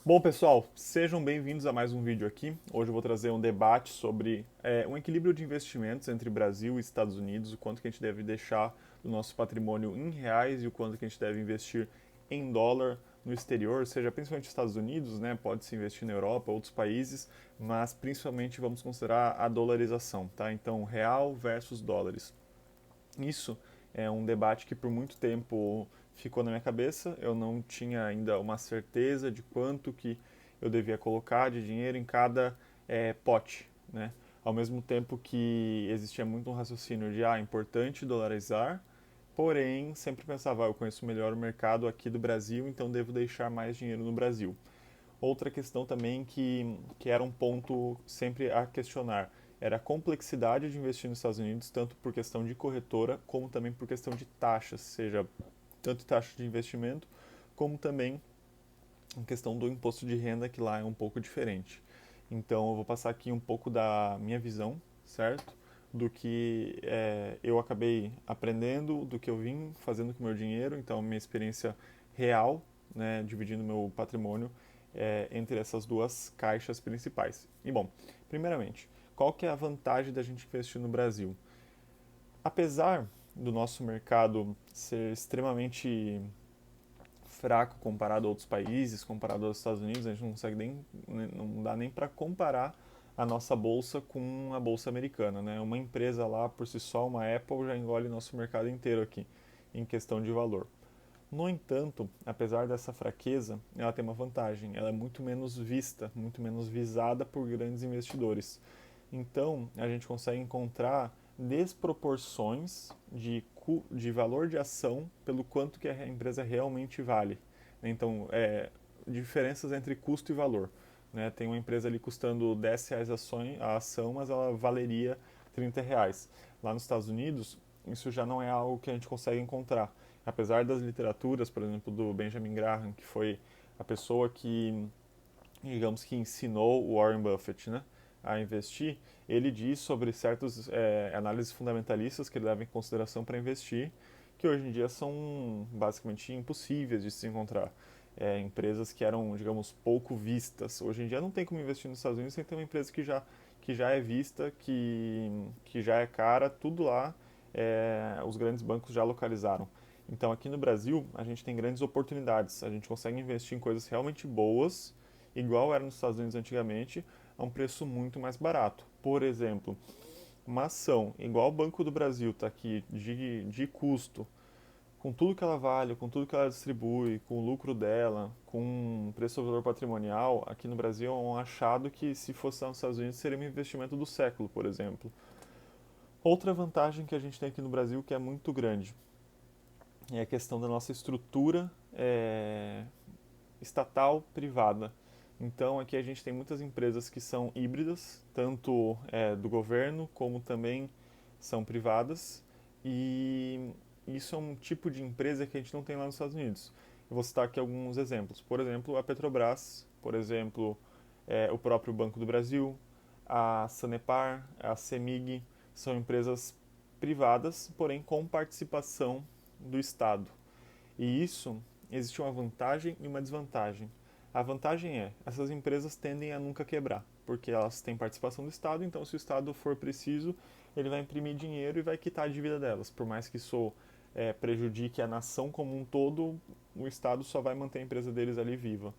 Bom, pessoal, sejam bem-vindos a mais um vídeo aqui. Hoje eu vou trazer um debate sobre um equilíbrio de investimentos entre Brasil e Estados Unidos, o quanto que a gente deve deixar do nosso patrimônio em reais e o quanto que a gente deve investir em dólar no exterior, seja principalmente Estados Unidos, né? Pode-se investir na Europa, outros países, mas principalmente vamos considerar a dolarização, tá? Então, real versus dólares. Isso é um debate que por muito tempo ficou na minha cabeça. Eu não tinha ainda uma certeza de quanto que eu devia colocar de dinheiro em cada pote, né? Ao mesmo tempo que existia muito um raciocínio de, é importante dolarizar, porém sempre pensava, eu conheço melhor o mercado aqui do Brasil, então devo deixar mais dinheiro no Brasil. Outra questão também que era um ponto sempre a questionar era a complexidade de investir nos Estados Unidos, tanto por questão de corretora, como também por questão de taxas, seja tanto taxa de investimento, como também a questão do imposto de renda, que lá é um pouco diferente. Então eu vou passar aqui um pouco da minha visão, certo? Do que eu acabei aprendendo, do que eu vim fazendo com o meu dinheiro, então minha experiência real, né, dividindo meu patrimônio entre essas duas caixas principais. E bom, primeiramente, qual que é a vantagem da gente investir no Brasil? Apesar do nosso mercado ser extremamente fraco comparado a outros países, comparado aos Estados Unidos, a gente não consegue nem, não dá nem para comparar a nossa bolsa com a bolsa americana, né? Uma empresa lá por si só, uma Apple já engole nosso mercado inteiro aqui em questão de valor. No entanto, apesar dessa fraqueza, ela tem uma vantagem. Ela é muito menos vista, muito menos visada por grandes investidores. Então, a gente consegue encontrar desproporções de valor de ação pelo quanto que a empresa realmente vale. Então, diferenças entre custo e valor. Né? Tem uma empresa ali custando R$ 10 a ação, mas ela valeria R$ 30. Lá nos Estados Unidos, isso já não é algo que a gente consegue encontrar. Apesar das literaturas, por exemplo, do Benjamin Graham, que foi a pessoa que, digamos que ensinou o Warren Buffett, né, a investir, ele diz sobre certas análises fundamentalistas que ele leva em consideração para investir, que hoje em dia são basicamente impossíveis de se encontrar. Empresas que eram, digamos, pouco vistas. Hoje em dia não tem como investir nos Estados Unidos sem ter uma empresa que já é vista, que já é cara, tudo lá os grandes bancos já localizaram. Então aqui no Brasil a gente tem grandes oportunidades, a gente consegue investir em coisas realmente boas, igual era nos Estados Unidos antigamente, a um preço muito mais barato. Por exemplo, uma ação igual o Banco do Brasil está aqui de custo, com tudo que ela vale, com tudo que ela distribui, com o lucro dela, com preço ao valor patrimonial, aqui no Brasil é um achado que se fosse lá nos Estados Unidos seria um investimento do século, por exemplo. Outra vantagem que a gente tem aqui no Brasil que é muito grande é a questão da nossa estrutura estatal privada. Então aqui a gente tem muitas empresas que são híbridas, tanto do governo como também são privadas, e isso é um tipo de empresa que a gente não tem lá nos Estados Unidos. Eu vou citar aqui alguns exemplos. Por exemplo, a Petrobras, por exemplo, o próprio Banco do Brasil, a Sanepar, a Semig, são empresas privadas, porém com participação do Estado. E isso existe uma vantagem e uma desvantagem. A vantagem é, essas empresas tendem a nunca quebrar, porque elas têm participação do Estado, então se o Estado for preciso, ele vai imprimir dinheiro e vai quitar a dívida delas. Por mais que isso prejudique a nação como um todo, o Estado só vai manter a empresa deles ali viva.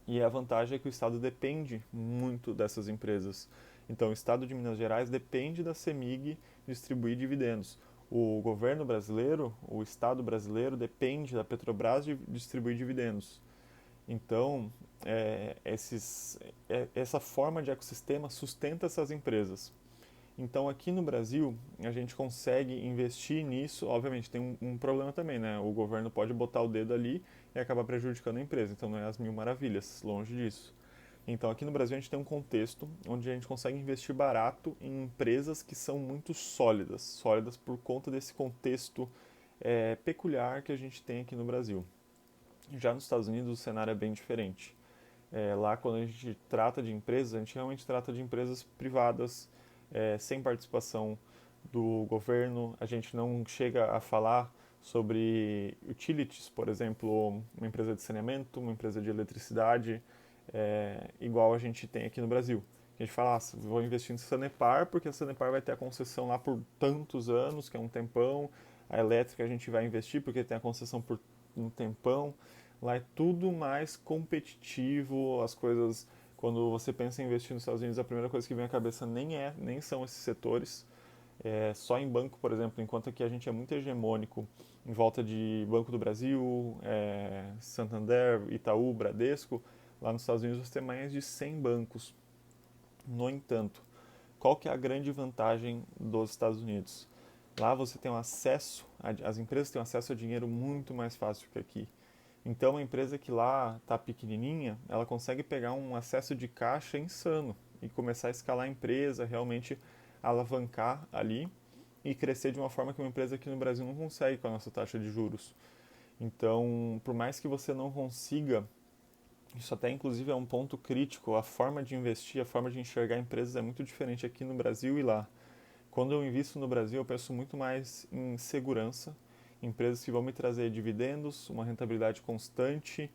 E a vantagem é que o Estado depende muito dessas empresas. Então, o Estado de Minas Gerais depende da CEMIG distribuir dividendos. O governo brasileiro, o Estado brasileiro, depende da Petrobras de distribuir dividendos. Então, essa forma de ecossistema sustenta essas empresas. Então, aqui no Brasil, a gente consegue investir nisso. Obviamente, tem um problema também, né? O governo pode botar o dedo ali e acabar prejudicando a empresa. Então, não é as mil maravilhas, longe disso. Então, aqui no Brasil, a gente tem um contexto onde a gente consegue investir barato em empresas que são muito sólidas, sólidas por conta desse contexto peculiar que a gente tem aqui no Brasil. Já nos Estados Unidos, o cenário é bem diferente. Lá, quando a gente trata de empresas, a gente realmente trata de empresas privadas, sem participação do governo. A gente não chega a falar sobre utilities, por exemplo, uma empresa de saneamento, uma empresa de eletricidade, igual a gente tem aqui no Brasil. A gente fala, vou investir em Sanepar, porque a Sanepar vai ter a concessão lá por tantos anos, que é um tempão. A elétrica a gente vai investir porque tem a concessão por um tempão. Lá é tudo mais competitivo, as coisas, quando você pensa em investir nos Estados Unidos, a primeira coisa que vem à cabeça nem são esses setores. Só em banco, por exemplo, enquanto aqui a gente é muito hegemônico em volta de Banco do Brasil, Santander, Itaú, Bradesco, lá nos Estados Unidos você tem mais de 100 bancos. No entanto, qual que é a grande vantagem dos Estados Unidos? Lá você tem um acesso, as empresas têm um acesso a dinheiro muito mais fácil que aqui. Então, uma empresa que lá está pequenininha, ela consegue pegar um acesso de caixa insano e começar a escalar a empresa, realmente alavancar ali e crescer de uma forma que uma empresa aqui no Brasil não consegue com a nossa taxa de juros. Então, por mais que você não consiga, isso até inclusive é um ponto crítico, a forma de investir, a forma de enxergar empresas é muito diferente aqui no Brasil e lá. Quando eu invisto no Brasil, eu penso muito mais em segurança, empresas que vão me trazer dividendos, uma rentabilidade constante,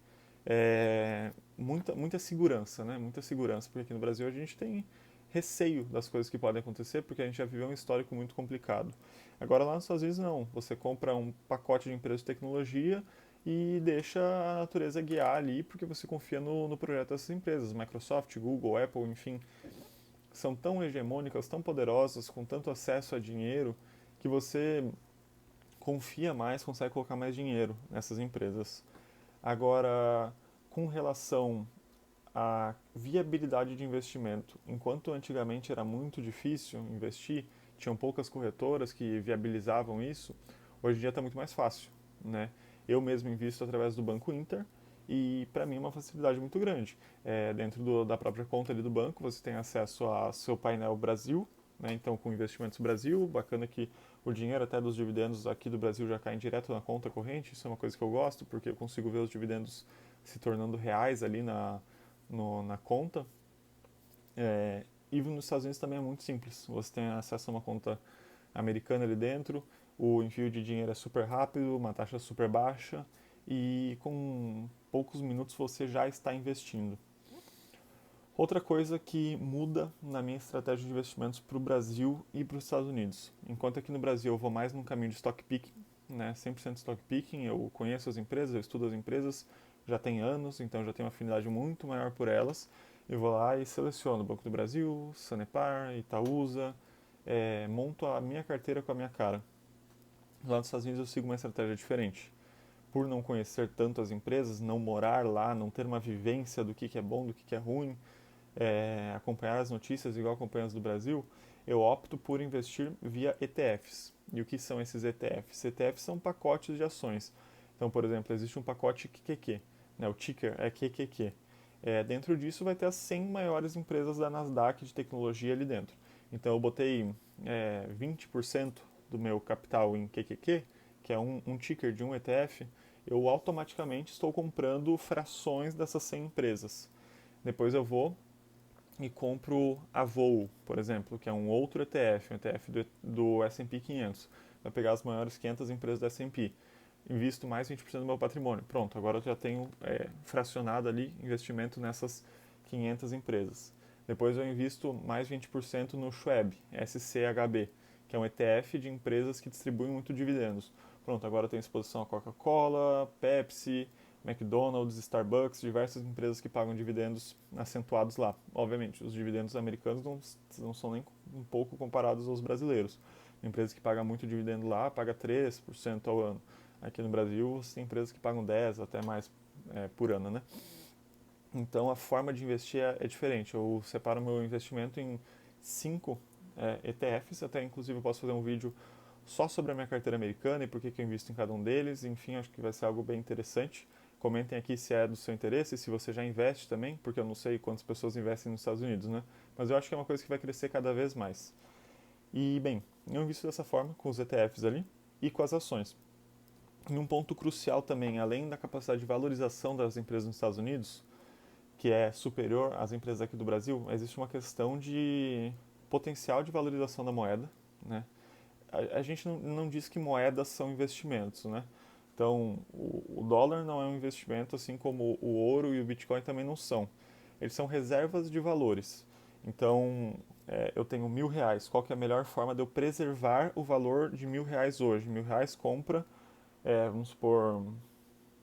muita segurança, né? Muita segurança, porque aqui no Brasil a gente tem receio das coisas que podem acontecer, porque a gente já viveu um histórico muito complicado. Agora lá nos Estados Unidos não, você compra um pacote de empresas de tecnologia e deixa a natureza guiar ali, porque você confia no projeto dessas empresas, Microsoft, Google, Apple, enfim, são tão hegemônicas, tão poderosas, com tanto acesso a dinheiro, que você confia mais, consegue colocar mais dinheiro nessas empresas. Agora, com relação à viabilidade de investimento, enquanto antigamente era muito difícil investir, tinham poucas corretoras que viabilizavam isso, hoje em dia está muito mais fácil, né? Eu mesmo invisto através do Banco Inter e para mim é uma facilidade muito grande. Dentro da própria conta ali do banco você tem acesso ao seu painel Brasil, né? Então com Investimentos Brasil, bacana que o dinheiro até dos dividendos aqui do Brasil já cai direto na conta corrente, isso é uma coisa que eu gosto porque eu consigo ver os dividendos se tornando reais ali na conta. E nos Estados Unidos também é muito simples, você tem acesso a uma conta americana ali dentro, o envio de dinheiro é super rápido, uma taxa super baixa e com poucos minutos você já está investindo. Outra coisa que muda na minha estratégia de investimentos para o Brasil e para os Estados Unidos. Enquanto aqui no Brasil eu vou mais num caminho de stock picking, né, 100% stock picking, eu conheço as empresas, eu estudo as empresas, já tem anos, então já tenho uma afinidade muito maior por elas. Eu vou lá e seleciono Banco do Brasil, Sanepar, Itaúsa, monto a minha carteira com a minha cara. Lá nos Estados Unidos eu sigo uma estratégia diferente. Por não conhecer tanto as empresas, não morar lá, não ter uma vivência do que é bom, do que é ruim, acompanhar as notícias igual acompanho as do Brasil, eu opto por investir via ETFs. E o que são esses ETFs? ETFs são pacotes de ações. Então, por exemplo, existe um pacote QQQ, né? O ticker é QQQ. Dentro disso vai ter as 100 maiores empresas da Nasdaq de tecnologia ali dentro. Então eu botei 20% do meu capital em QQQ, que é um ticker de um ETF, eu automaticamente estou comprando frações dessas 100 empresas. Depois eu vou e compro a Voo, por exemplo, que é um outro ETF, um ETF do S&P 500. Vai pegar as maiores 500 empresas do S&P. Invisto mais 20% do meu patrimônio. Pronto, agora eu já tenho fracionado ali investimento nessas 500 empresas. Depois eu invisto mais 20% no Schwab, SCHB, que é um ETF de empresas que distribuem muito dividendos. Pronto, agora eu tenho exposição a Coca-Cola, Pepsi, McDonald's, Starbucks, diversas empresas que pagam dividendos acentuados lá. Obviamente, os dividendos americanos não são nem um pouco comparados aos brasileiros. Uma empresa que paga muito dividendo lá paga 3% ao ano. Aqui no Brasil, você tem empresas que pagam 10, até mais por ano, né? Então, a forma de investir é diferente. Eu separo meu investimento em 5 ETFs, até inclusive eu posso fazer um vídeo só sobre a minha carteira americana e por que eu invisto em cada um deles. Enfim, acho que vai ser algo bem interessante. Comentem aqui se é do seu interesse, se você já investe também, porque eu não sei quantas pessoas investem nos Estados Unidos, né? Mas eu acho que é uma coisa que vai crescer cada vez mais. E, bem, eu invisto dessa forma, com os ETFs ali e com as ações. E um ponto crucial também, além da capacidade de valorização das empresas nos Estados Unidos, que é superior às empresas aqui do Brasil, existe uma questão de potencial de valorização da moeda, né? a gente não diz que moedas são investimentos, né? Então, o dólar não é um investimento, assim como o ouro e o Bitcoin também não são. Eles são reservas de valores. Então, eu tenho R$ 1.000. Qual que é a melhor forma de eu preservar o valor de R$ 1.000 hoje? R$ 1.000 compra, vamos supor,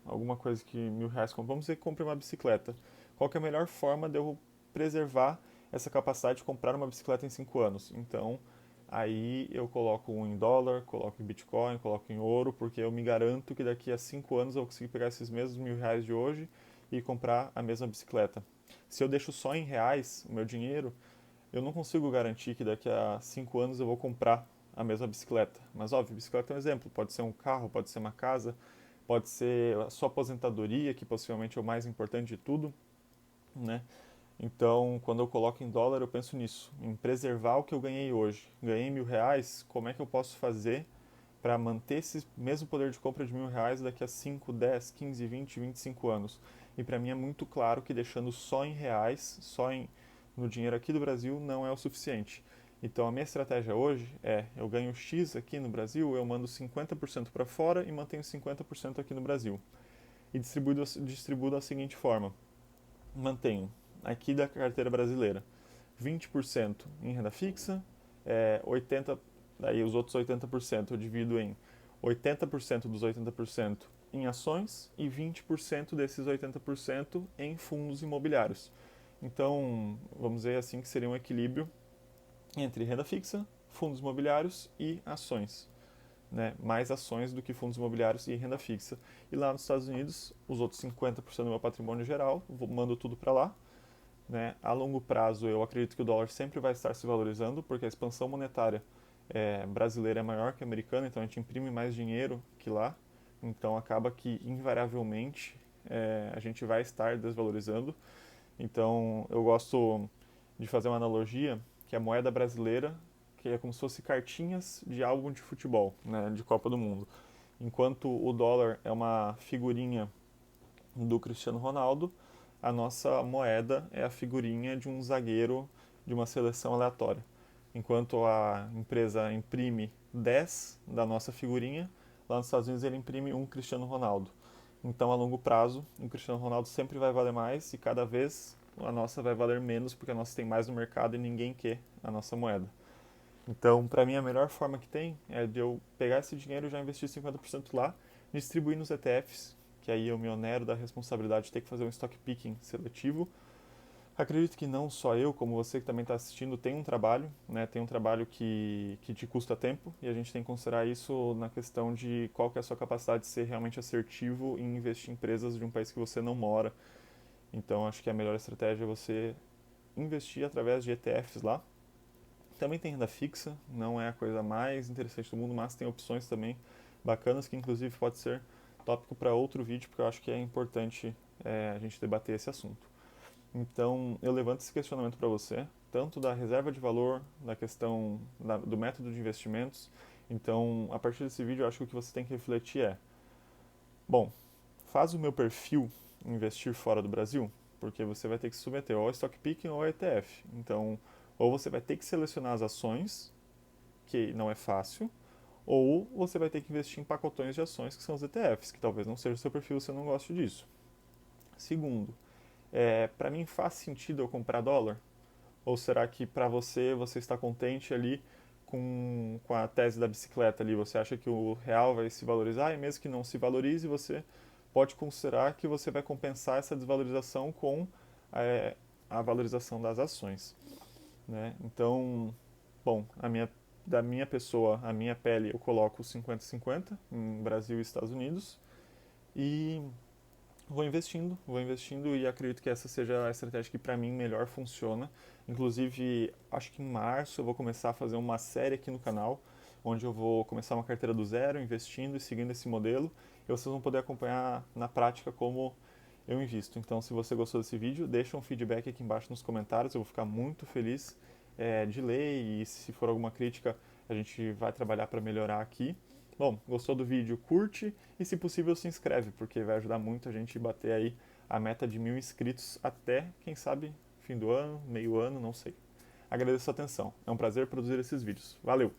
alguma coisa que R$ 1.000 compra. Vamos dizer que compre uma bicicleta. Qual que é a melhor forma de eu preservar essa capacidade de comprar uma bicicleta em 5 anos? Então, aí eu coloco em dólar, coloco em Bitcoin, coloco em ouro, porque eu me garanto que daqui a 5 anos eu vou conseguir pegar esses mesmos R$ 1.000 de hoje e comprar a mesma bicicleta. Se eu deixo só em reais o meu dinheiro, eu não consigo garantir que daqui a 5 anos eu vou comprar a mesma bicicleta. Mas óbvio, bicicleta é um exemplo, pode ser um carro, pode ser uma casa, pode ser a sua aposentadoria, que possivelmente é o mais importante de tudo, né? Então, quando eu coloco em dólar, eu penso nisso, em preservar o que eu ganhei hoje. Ganhei R$ 1.000, como é que eu posso fazer para manter esse mesmo poder de compra de R$ 1.000 daqui a 5, 10, 15, 20, 25 anos? E para mim é muito claro que deixando só em reais, no dinheiro aqui do Brasil, não é o suficiente. Então a minha estratégia hoje é, eu ganho X aqui no Brasil, eu mando 50% para fora e mantenho 50% aqui no Brasil. E distribuo da seguinte forma: mantenho aqui da carteira brasileira 20% em renda fixa, 80%, daí os outros 80% eu divido em 80% dos 80% em ações e 20% desses 80% em fundos imobiliários. Então, vamos dizer assim que seria um equilíbrio entre renda fixa, fundos imobiliários e ações. Né, mais ações do que fundos imobiliários e renda fixa. E lá nos Estados Unidos, os outros 50% do meu patrimônio geral, mando tudo para lá. Né? A longo prazo, eu acredito que o dólar sempre vai estar se valorizando, porque a expansão monetária brasileira é maior que a americana, então a gente imprime mais dinheiro que lá. Então acaba que, invariavelmente, a gente vai estar desvalorizando. Então eu gosto de fazer uma analogia que a moeda brasileira, que é como se fosse cartinhas de álbum de futebol, né, de Copa do Mundo. Enquanto o dólar é uma figurinha do Cristiano Ronaldo, a nossa moeda é a figurinha de um zagueiro de uma seleção aleatória. Enquanto a empresa imprime 10 da nossa figurinha, lá nos Estados Unidos ele imprime um Cristiano Ronaldo. Então, a longo prazo, o Cristiano Ronaldo sempre vai valer mais e cada vez a nossa vai valer menos porque a nossa tem mais no mercado e ninguém quer a nossa moeda. Então, para mim, a melhor forma que tem é de eu pegar esse dinheiro e já investir 50% lá, distribuir nos ETFs, que aí eu me onero da responsabilidade de ter que fazer um stock picking seletivo. Acredito que não só eu, como você que também está assistindo, tem um trabalho, né? Tem um trabalho que te custa tempo e a gente tem que considerar isso na questão de qual que é a sua capacidade de ser realmente assertivo em investir em empresas de um país que você não mora. Então, acho que a melhor estratégia é você investir através de ETFs lá. Também tem renda fixa, não é a coisa mais interessante do mundo, mas tem opções também bacanas que inclusive pode ser tópico para outro vídeo, porque eu acho que é importante a gente debater esse assunto. Então, eu levanto esse questionamento para você, tanto da reserva de valor, da questão do método de investimentos. Então, a partir desse vídeo, eu acho que o que você tem que refletir é: bom, faz o meu perfil investir fora do Brasil? Porque você vai ter que se submeter ou ao stock picking ou ao ETF. Então, ou você vai ter que selecionar as ações, que não é fácil, ou você vai ter que investir em pacotões de ações, que são os ETFs, que talvez não seja o seu perfil, você não goste disso. Segundo, para mim faz sentido eu comprar dólar? Ou será que para você está contente ali com a tese da bicicleta ali? Você acha que o real vai se valorizar e mesmo que não se valorize, você pode considerar que você vai compensar essa desvalorização com é, a valorização das ações. Né? Então, bom, da minha pessoa, a minha pele, eu coloco 50-50 em Brasil e Estados Unidos e vou investindo e acredito que essa seja a estratégia que para mim melhor funciona. Inclusive, acho que em março eu vou começar a fazer uma série aqui no canal, onde eu vou começar uma carteira do zero, investindo e seguindo esse modelo, e vocês vão poder acompanhar na prática como eu invisto. Então, se você gostou desse vídeo, deixa um feedback aqui embaixo nos comentários, eu vou ficar muito feliz de ler e se for alguma crítica, a gente vai trabalhar para melhorar aqui. Bom, gostou do vídeo? Curte e, se possível, se inscreve, porque vai ajudar muito a gente a bater aí a meta de 1.000 inscritos até, quem sabe, fim do ano, meio ano, não sei. Agradeço a atenção. É um prazer produzir esses vídeos. Valeu!